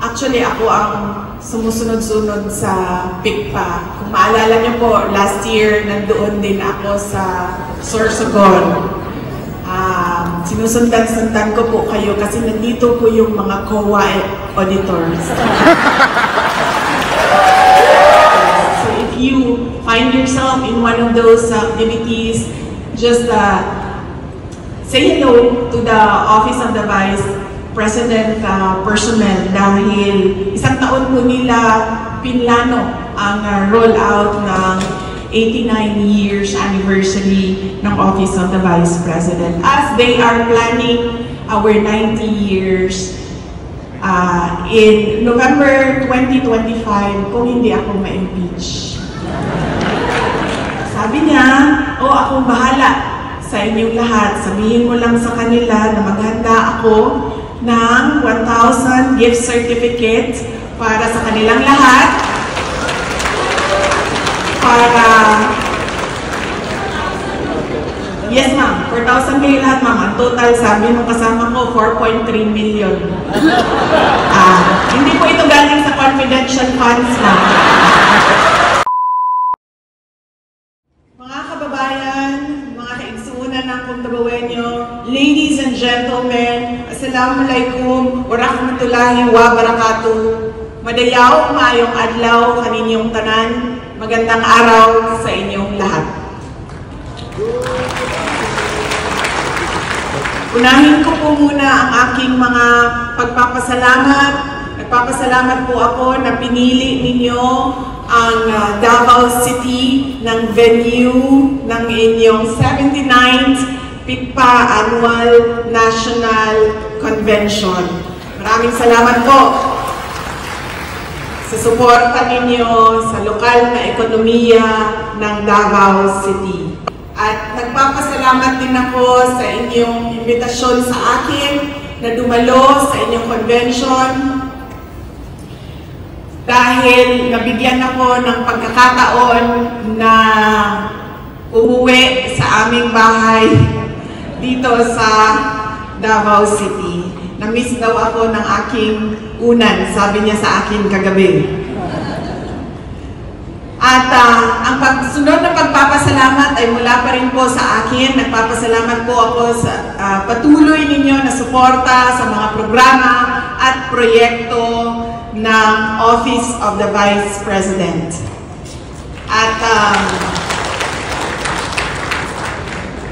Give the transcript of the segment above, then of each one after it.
Actually, ako ang sumusunod-sunod sa PICPA. Kung maalala niyo po, last year, nandoon din ako sa Sorsogon. Sinusundan-sundan ko po kayo kasi nandito po yung mga COA auditors. So if you find yourself in one of those activities, just say hello to the Office of the Vice President personnel dahil isang taon po nila pinlano ang rollout ng 89 years anniversary ng Office of the Vice President as they are planning our 90 years in November 2025 kung hindi ako ma-impeach. Sabi niya, akong bahala sa inyong lahat. Sabihin mo lang sa kanila na maghanda ako ng 1,000 gift certificates para sa kanilang lahat. Yes ma'am, 4,000 kayo lahat ma'am. Ang total sabi ng kasama ko, 4.3 million. Hindi po ito galing sa confidential funds ma'am. Mga kababayan, mga kaigsuunan ng Puntabuenyo, ladies and gentlemen, Assalamualaikum warahmatullahi wabarakatuh. Madayaw, maayong adlaw kaninyong tanan. Magandang araw sa inyong lahat. Unahin ko po muna ang aking mga pagpapasalamat. Nagpapasalamat po ako na pinili ninyo ang Davao City ng venue ng inyong 79th PICPA Annual National Convention. Maraming salamat po sa suporta ninyo sa lokal na ekonomiya ng Davao City. At nagpapasalamat din ako sa inyong imbitasyon sa akin na dumalo sa inyong convention dahil nabigyan ako ng pagkakataon na umuwi sa aming bahay dito sa Davao City. Na-miss daw ako ng aking unan, sabi niya sa akin kagabi. At ang pagsunod na pagpapasalamat ay mula pa rin po sa akin. Nagpapasalamat po ako sa patuloy ninyo na suporta sa mga programa at proyekto ng Office of the Vice President. At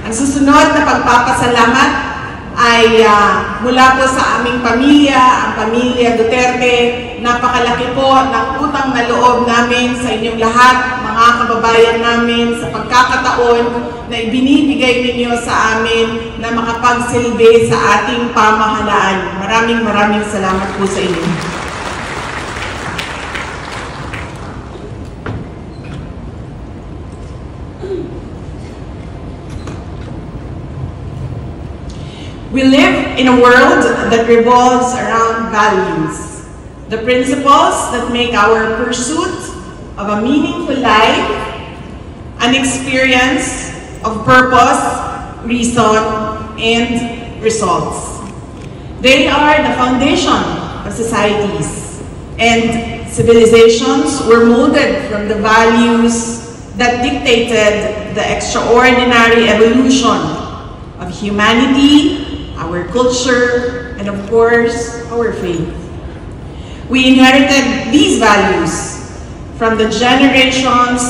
ang susunod na pagpapasalamat ay mula po sa aming pamilya, ang pamilya Duterte. Napakalaki po ng utang na loob namin sa inyong lahat, mga kababayan namin, sa pagkakataon na ibinibigay ninyo sa amin na makapagsilbi sa ating pamahalaan. Maraming salamat po sa inyo. We live in a world that revolves around values, the principles that make our pursuit of a meaningful life an experience of purpose, reason, and results. They are the foundation of societies, and civilizations were molded from the values that dictated the extraordinary evolution of humanity, our culture, and of course, our faith. We inherited these values from the generations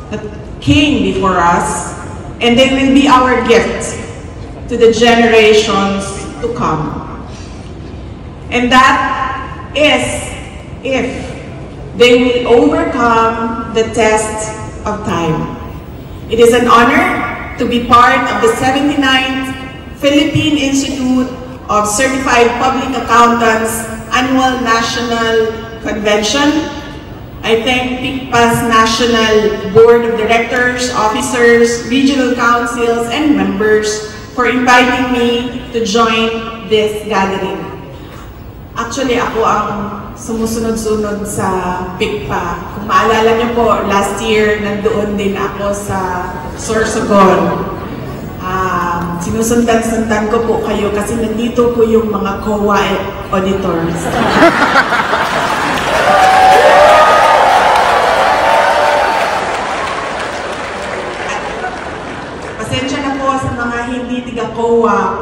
that came before us, and they will be our gift to the generations to come. And that is if they will overcome the test of time. It is an honor to be part of the 79th Philippine Institute of Certified Public Accountants Annual National Convention. I thank PICPA's National Board of Directors, officers, regional councils, and members for inviting me to join this gathering. Actually, ako ang sumusunod-sunod sa PICPA. Kung maalala niyo po, last year nandoon din ako sa Sorsogon. Sinusundan-sundan ko po kayo kasi nandito po yung mga COA auditors.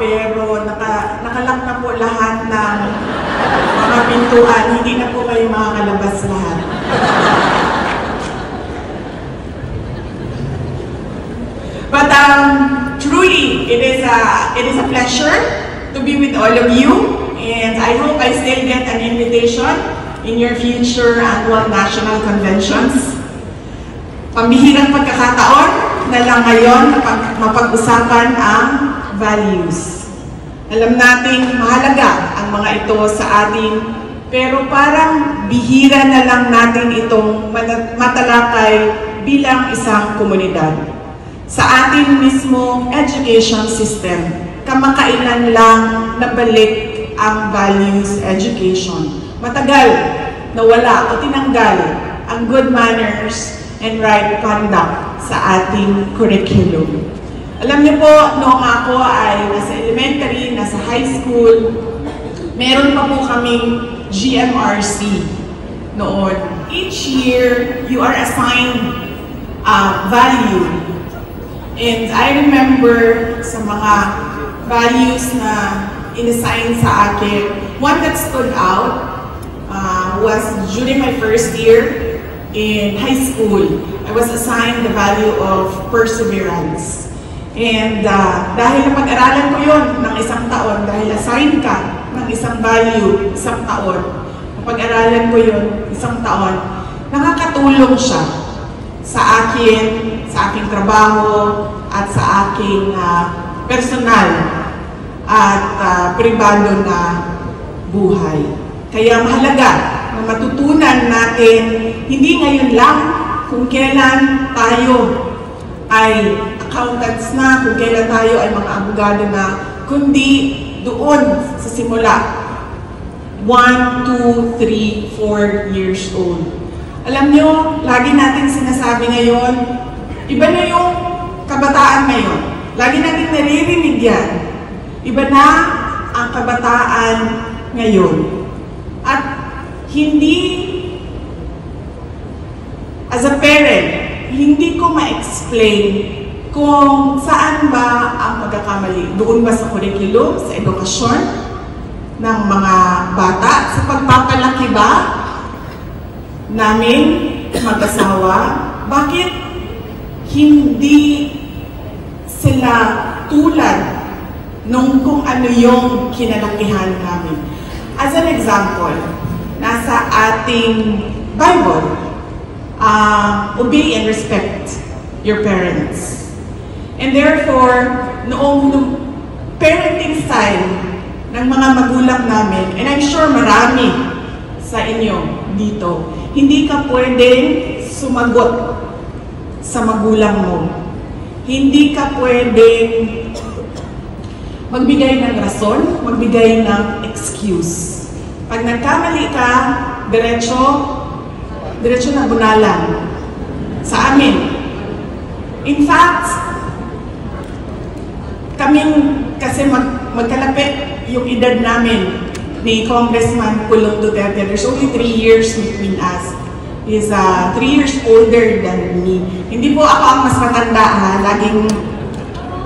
pero nakalock na po lahat ng mga pintuan. Hindi na po kayo makakalabas lahat. But truly, it is a pleasure to be with all of you, and I hope I still get an invitation in your future annual national conventions. Pambihirang pagkakataon na lang ngayon mapag-usapan ang values. Alam nating mahalaga ang mga ito sa atin, pero parang bihira na lang natin itong matalakay bilang isang komunidad. Sa ating mismo education system, kamakailan lang nabalik ang values education. Matagal nawala o tinanggal ang good manners and right conduct sa ating curriculum. Alam niyo po, noong ako ay nasa elementary, nasa high school, meron pa po kaming GMRC noon. Each year, you are assigned a value. And I remember sa mga values na inassign sa akin, one that stood out was during my first year in high school. I was assigned the value of perseverance. And dahil napag-aralan ko yun ng isang taon, dahil assigned ka ng isang value isang taon, napag-aralan ko yun isang taon, nakakatulong siya sa aking trabaho at sa aking personal at pribado na buhay. Kaya mahalaga na matutunan natin, hindi ngayon lang kung kailan tayo ay accountants na, kung kailan tayo ay mga abogado na, kundi doon sa simula, 1, 2, 3, 4 years old. Alam nyo, lagi natin sinasabi ngayon, iba na yung kabataan ngayon. Lagi natin naririnig yan. Iba na ang kabataan ngayon. At hindi, as a parent, hindi ko ma-explain kung saan ba ang pagkakamali. Doon ba sa curriculum, sa edukasyon ng mga bata, sa pagpapalaki ba namin mag-asawa? Bakit hindi sila tulad nung kung ano yung kinalakihan namin? As an example, nasa ating Bible, obey and respect your parents. And therefore, noong parenting style ng mga magulang namin, and I'm sure marami sa inyo dito, hindi ka pwedeng sumagot sa magulang mo. Hindi ka pwedeng magbigay ng rason, magbigay ng excuse. Pag nagkamali ka, diretso na bunalan sa amin. In fact, kaming kasi magkalapit yung edad namin ni Congressman Pulong Duterte. There's only 3 years between us. He's 3 years older than me. Hindi po ako ang mas matanda ha.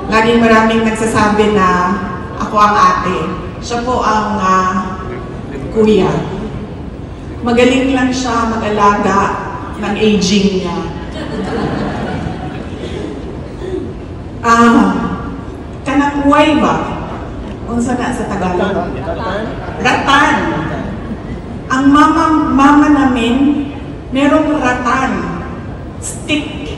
Laging maraming nagsasabi na ako ang ate. Siya po ang kuya. Magaling lang siya mag-alaga ng aging niya. Kanakuway ba? Unsa na sa Tagalog? Ratan. Ang mama namin, merong ratan. Stick.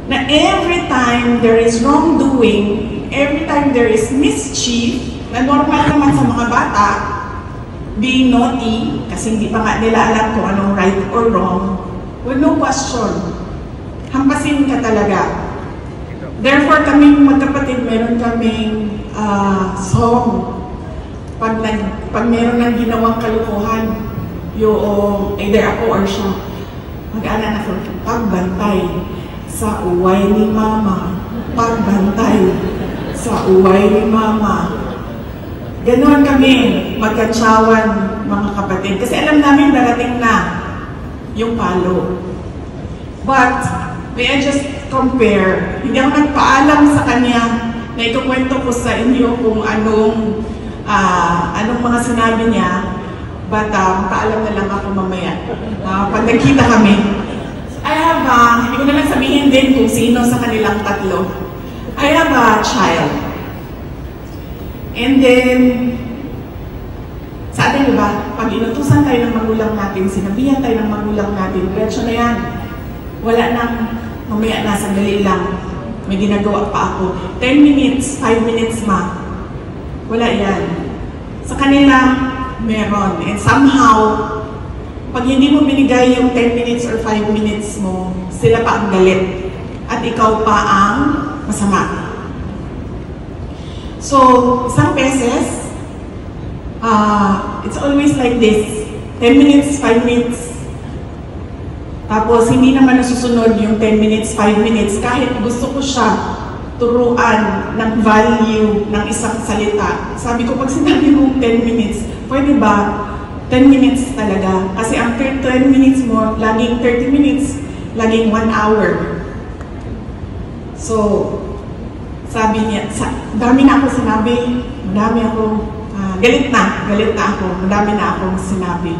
Na every time there is wrongdoing, every time there is mischief, na normal naman sa mga bata, being naughty, kasi hindi pa nga nila alam kung anong right or wrong, with no question, hampasin ka talaga. Therefore, kaming magkapatid, meron kaming song. Pag meron ng ginawang kalukuhan, yung either ako or siya, mag-aala na sa pagbantay sa uway ni mama, pagbantay sa uway ni mama. Ganon kami magkatsawan, mga kapatid. Kasi alam namin darating na yung palo. But, may I just compare, hindi ako nagpaalam sa kanya na ikukwento ko sa inyo kung anong mga sinabi niya, but paalam na lang ako mamaya pag nagkita kami. Hindi ko na lang sabihin din kung sino sa kanilang tatlo. I have a child. And then, sa atin, diba, pag inutusan tayo ng magulang natin, sinabihan tayo ng magulang natin, diretso na yan. Wala nang, mamaya na, sandali lang. May ginagawa pa ako. 10 minutes, 5 minutes ma. Wala yan. Sa kanila, meron. And somehow, pag hindi mo binigay yung 10 minutes or 5 minutes mo, sila pa ang galit. At ikaw pa ang masama. So, isang beses, it's always like this. 10 minutes, 5 minutes. Tapos, hindi naman nasusunod yung 10 minutes, 5 minutes. Kahit gusto ko siya turuan ng value ng isang salita. Sabi ko, pag sinabi mo 10 minutes, pwede ba 10 minutes talaga? Kasi ang 10 minutes mo, laging 30 minutes, laging 1 hour. So, sabi niya, dami na ako sinabi, madami ako, galit na ako, madami na akong sinabi.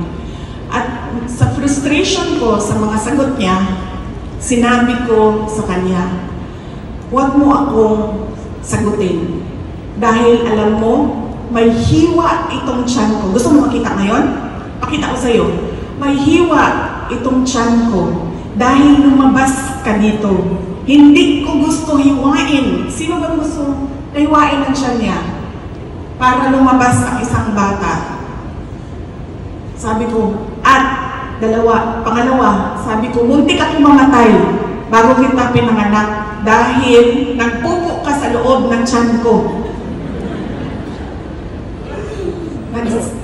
At sa frustration ko sa mga sagot niya, sinabi ko sa kanya, huwag mo akong sagutin. Dahil alam mo, may hiwa itong tiyan ko. Gusto mo makita ngayon? Pakita ko sa'yo. May hiwa itong tiyan ko dahil lumabas ka dito. Hindi ko gusto hiwain. Sino ba gusto hiwain ang tiyan niya? Para lumabas ang isang bata. Sabi ko, pangalawa, sabi ko, muntik akong mamatay bago kita pinanganak dahil nagpupo ka sa loob ng tiyan ko.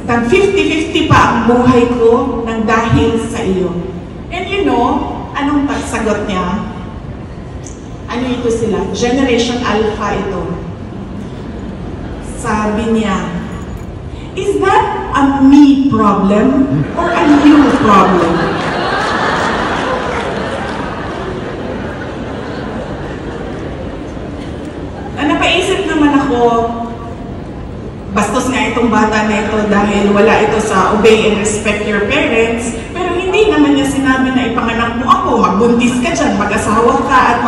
Nag 50-50 pa ang buhay ko nang dahil sa iyo. And you know, anong pagsagot niya? Ano ito sila? Generation Alpha ito. Sabi niya, is that a me problem or a you problem? Napaisip naman ako, bastos nga itong bata na ito dahil wala ito sa obey and respect your parents, pero hindi naman niya sinabi na ipanganak mo ako, magbuntis ka dyan, mag-asawa ka at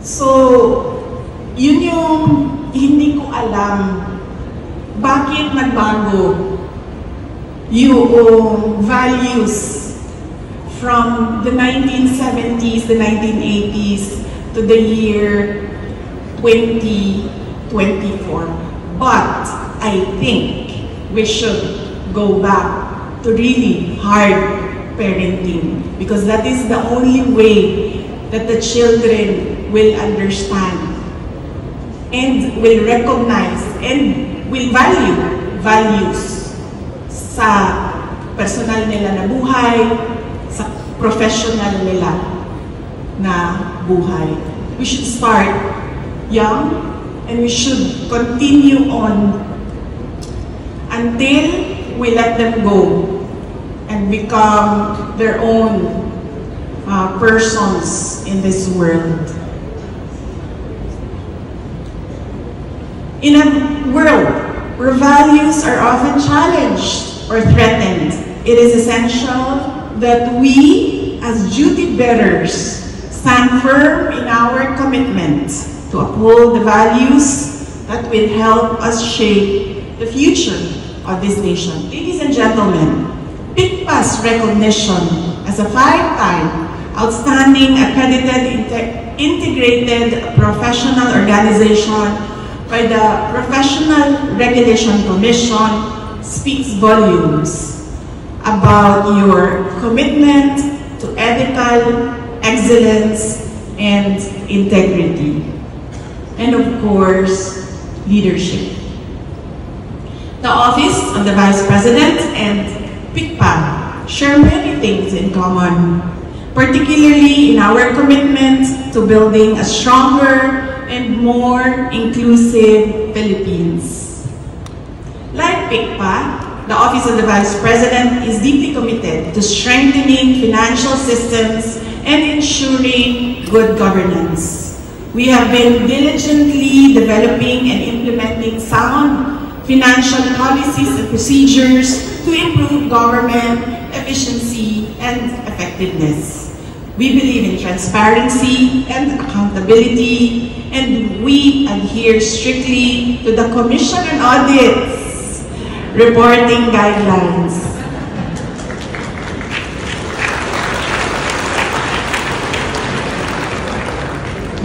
So, yun yung hindi ko alam bakit nagbago yung values from the 1970s, the 1980s to the year 2024. But I think we should go back to really hard parenting because that is the only way that the children will understand and will recognize and will value values sa personal nila na buhay, sa professional nila na buhay. We should start young and we should continue on until we let them go and become their own persons in this world. In a world where values are often challenged or threatened, it is essential that we, as duty bearers, stand firm in our commitment to uphold the values that will help us shape the future of this nation. Ladies and gentlemen, PICPA's recognition as a 5-time outstanding accredited integrated professional organization by the Professional Regulation Commission speaks volumes about your commitment to ethical excellence and integrity. And of course, leadership. The Office of the Vice President and PICPA share many things in common, particularly in our commitment to building a stronger and more inclusive Philippines. Like PICPA, the Office of the Vice President is deeply committed to strengthening financial systems and ensuring good governance. We have been diligently developing and implementing sound financial policies and procedures to improve government efficiency and effectiveness. We believe in transparency and accountability, and we adhere strictly to the Commission on Audit's reporting guidelines.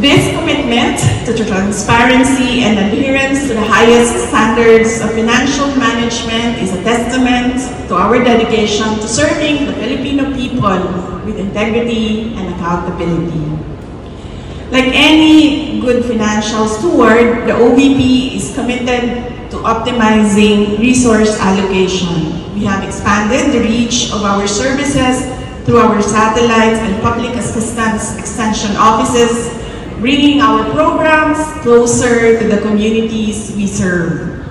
This commitment to transparency and adherence to the highest standards of financial management is a testament to our dedication to serving the Filipino people with integrity and accountability. Like any good financial steward, the OVP is committed to optimizing resource allocation. We have expanded the reach of our services through our satellites and public assistance extension offices, bringing our programs closer to the communities we serve.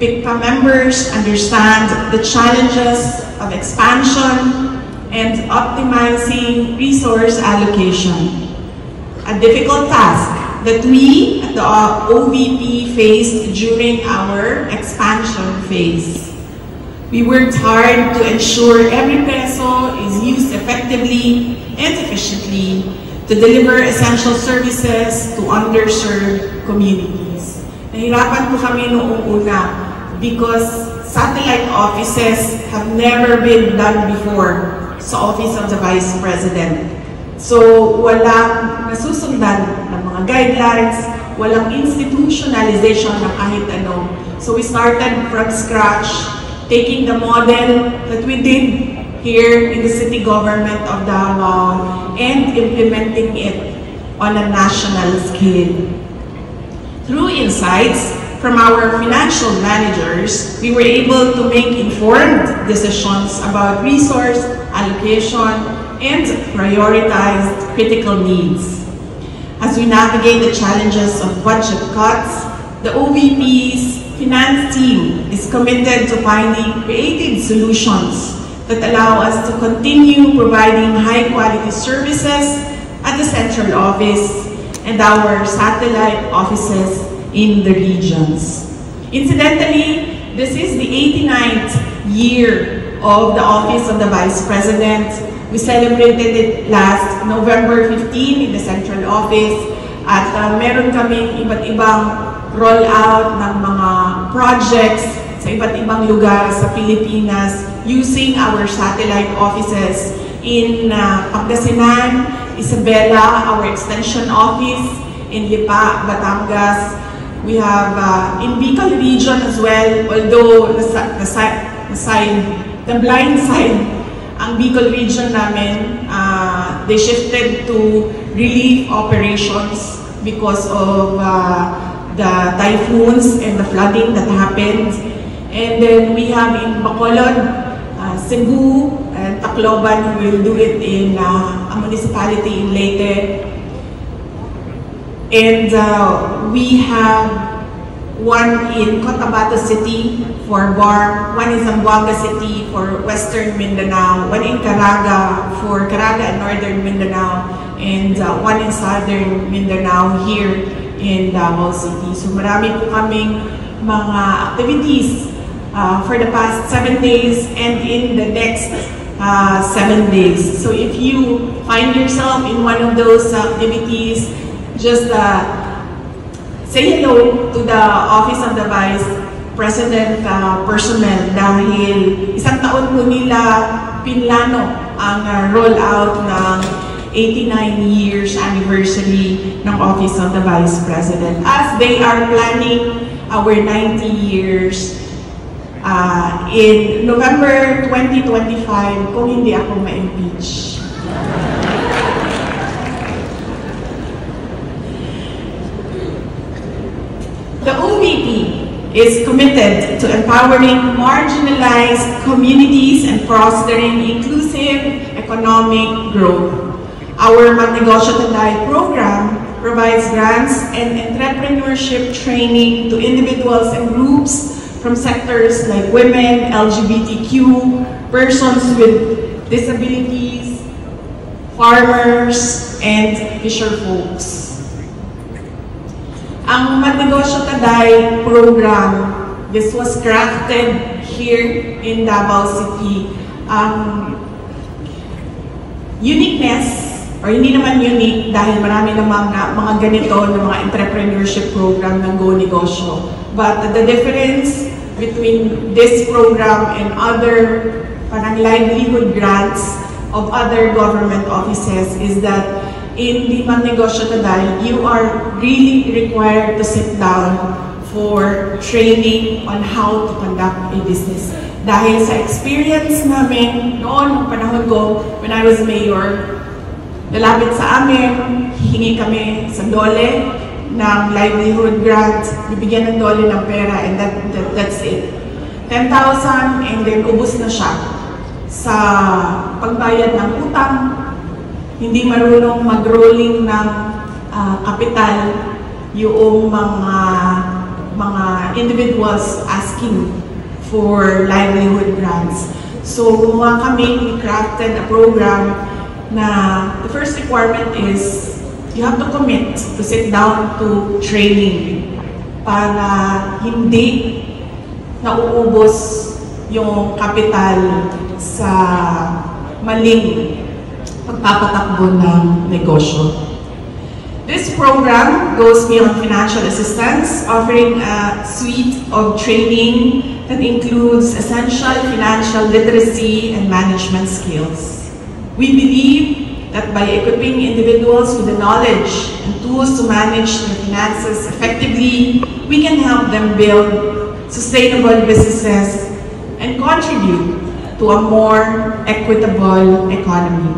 PICPA members understand the challenges of expansion and optimizing resource allocation, a difficult task that we at the OVP faced during our expansion phase. We worked hard to ensure every peso is used effectively and efficiently to deliver essential services to underserved communities. Nahirapan po kami noong una because satellite offices have never been done before sa Office of the Vice President. So walang nasusundan ng mga guidelines, walang institutionalization ng kahit ano. So we started from scratch, taking the model that we did here in the city government of Davao and implementing it on a national scale. Through insights from our financial managers, we were able to make informed decisions about resource allocation and prioritized critical needs. As we navigate the challenges of budget cuts, the OVP's finance team is committed to finding creative solutions that allow us to continue providing high-quality services at the central office and our satellite offices in the regions. Incidentally, this is the 89th year of the Office of the Vice President. We celebrated it last November 15 in the central office at meron kaming iba't ibang rollout ng mga projects sa iba't ibang lugar sa Pilipinas using our satellite offices in Pangasinan, Isabela, our extension office, in Lipa, Batangas. We have in Bicol region as well, although the blind side, ang Bicol region namin, they shifted to relief operations because of the typhoons and the flooding that happened. And then we have in Bacolod, Cebu, and Tacloban, who will do it in a municipality in Leyte. And we have one in Cotabato City for BAR, one in Zamboanga City for Western Mindanao, one in Caraga for Caraga and Northern Mindanao, and one in Southern Mindanao here in Davao City. So marami po kaming mga activities for the past 7 days and in the next 7 days. So if you find yourself in one of those activities, just say hello to the Office of the Vice President personnel dahil isang taon po nila pinlano ang rollout ng 89 years anniversary ng Office of the Vice President as they are planning our 90 years in November 2025 kung hindi ako ma-impeach. The OVP is committed to empowering marginalized communities and fostering inclusive economic growth. Our Magnegosyo Tanday program provides grants and entrepreneurship training to individuals and groups from sectors like women, LGBTQ, persons with disabilities, farmers, and fisher folks. Ang Magnegosyo Taday program, this was crafted here in Davao City. Uniqueness, or hindi naman unique dahil marami namang mga ganito na mga entrepreneurship program ng Go Negosyo. But the difference between this program and other parang livelihood grants of other government offices is that in the Magnegosyo Taday, you are really required to sit down for training on how to conduct a business. Dahil sa experience namin noon, panahon ko, when I was mayor, lalapit sa amin, hihingi kami sa DOLE ng livelihood grant, bibigyan ng DOLE ng pera, and that's it. 10,000 and then ubus na siya sa pagbayad ng utang, hindi marunong mag-rolling ng kapital yung mga individuals asking for livelihood grants. So gumawa kami, we crafted a program na the first requirement is you have to commit to sit down to training para hindi nauubos yung kapital sa maling pagpapatakbo ng negosyo. This program goes beyond financial assistance, offering a suite of training that includes essential financial literacy and management skills. We believe that by equipping individuals with the knowledge and tools to manage their finances effectively, we can help them build sustainable businesses and contribute to a more equitable economy.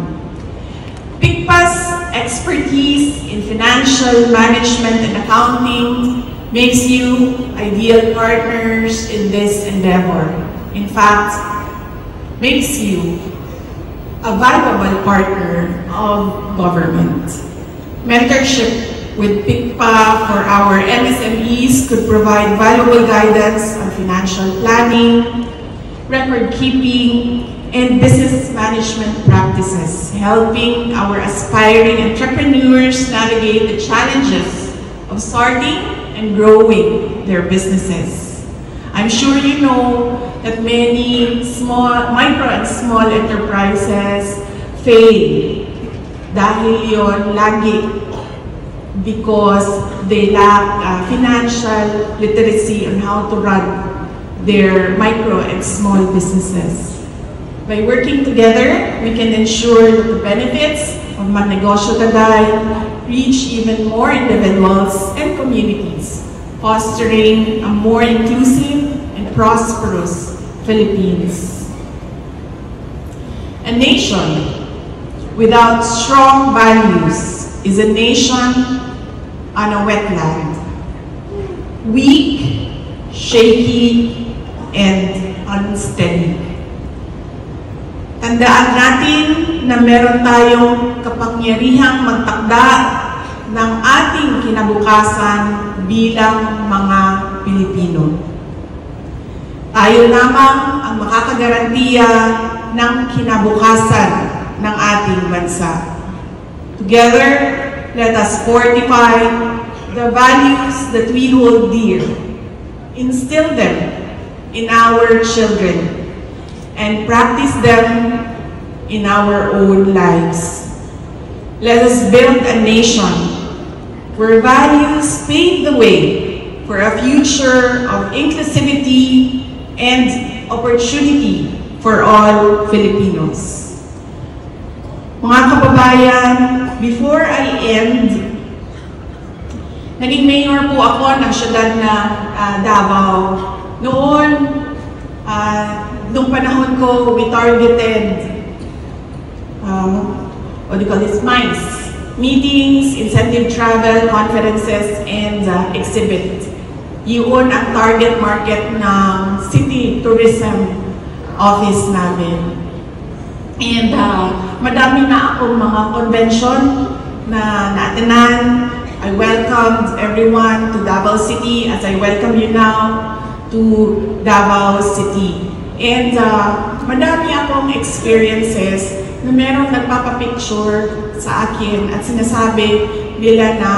PICPA's expertise in financial management and accounting makes you ideal partners in this endeavor. In fact, makes you a valuable partner of government. Mentorship with PICPA for our MSMEs could provide valuable guidance on financial planning, record keeping, and business management practices, helping our aspiring entrepreneurs navigate the challenges of starting and growing their businesses. I'm sure you know that many micro and small enterprises fail dahil yon lagi because they lack financial literacy on how to run their micro and small businesses. By working together, we can ensure that the benefits of Magnegosyo Taday reach even more individuals and communities, fostering a more inclusive and prosperous Philippines. A nation without strong values is a nation on a wetland, weak, shaky, and unsteady. Tandaan natin na meron tayong kapangyarihang magtakda ng ating kinabukasan bilang mga Pilipino. Tayo lamang ang makakagarantiya ng kinabukasan ng ating bansa. Together, let us fortify the values that we hold dear, instill them in our children, and practice them in our own lives. Let us build a nation where values pave the way for a future of inclusivity and opportunity for all Filipinos. Mga kababayan, before I end, naging mayor po ako ng siyudad ng Davao. Noon, nung panahon ko, we targeted, what do you call this, MICE, meetings, incentive travel, conferences, and exhibit. Yun ang target market ng city tourism office namin. And madami na akong mga convention na naatenan. I welcomed everyone to Davao City as I welcome you now to Davao City. And madami akong experiences na merong nagpapapicture sa akin at sinasabi nila na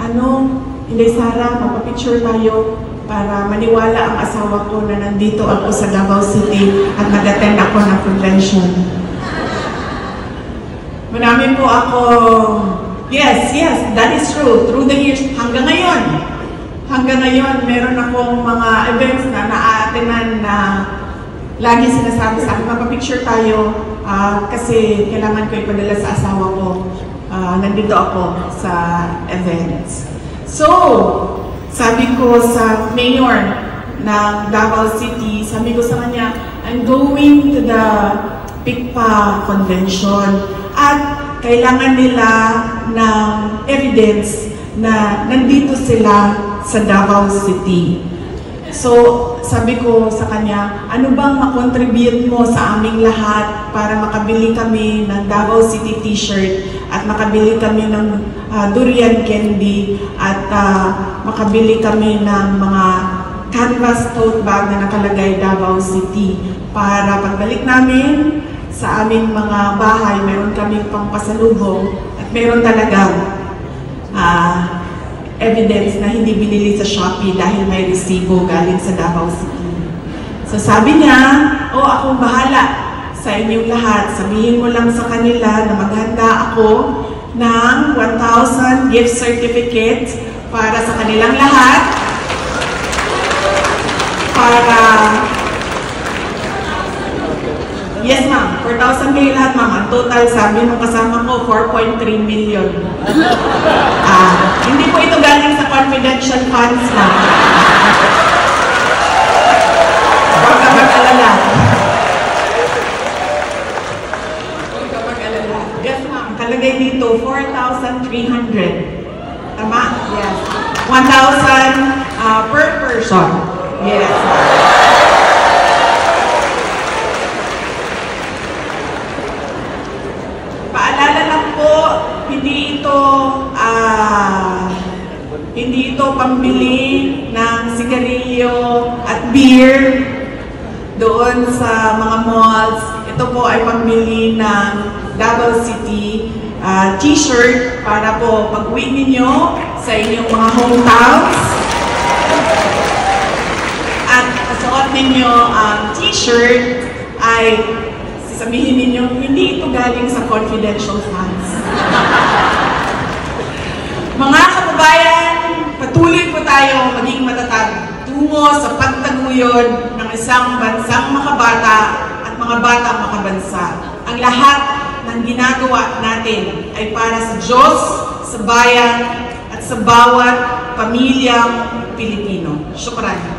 Inday Sara, magpa-picture tayo para maniwala ang asawa ko na nandito ako sa Davao City at nag-attend ako ng convention. Marami po ako, yes, that is true. Through the years, hanggang ngayon, meron akong mga events na na-attenan na lagi sinasabi sa akin, magpa-picture tayo kasi kailangan ko ipadala sa asawa ko. Nandito ako sa events. So, sabi ko sa mayor ng Davao City, sabi ko sa kanya, I'm going to the PICPA convention at kailangan nila ng evidence na nandito sila sa Davao City. So, sabi ko sa kanya, ano bang makontribute mo sa aming lahat para makabili kami ng Davao City t-shirt at makabili kami ng durian candy at makabili kami ng mga canvas tote bag na nakalagay Davao City para pagbalik namin sa aming mga bahay, meron kaming pampasalubong at meron talagang evidence na hindi binili sa Shopee dahil may resibo galing sa Davao City. So sabi niya, akong bahala sa inyong lahat. Sabihin mo lang sa kanila na maghanda ako ng 1,000 gift certificate para sa kanilang lahat. Yes ma'am, 4,000 kayo lahat ma'am. Ang total sabi nung kasama ko, 4.3 million. Hindi po ito galing sa confidential funds ma'am. Huwag ka mag-alala. Yes ma'am, kalagay dito, 4,300. Tama? Yes. 1,000 per person. Yes. Hindi ito pambili ng sigarilyo at beer doon sa mga malls. Ito po ay pambili ng Davao City t-shirt para po pag-uwi ninyo sa inyong mga hometowns. At kasuot ninyo ang t-shirt ay sasabihin ninyo, hindi ito galing sa confidential funds. Mga kababayan, patuloy po tayo maging matatag tungo sa pagtaguyod ng isang bansang makabata at mga batang makabansa. Ang lahat ng ginagawa natin ay para sa Diyos, sa bayan, at sa bawat pamilyang Pilipino. Syukran.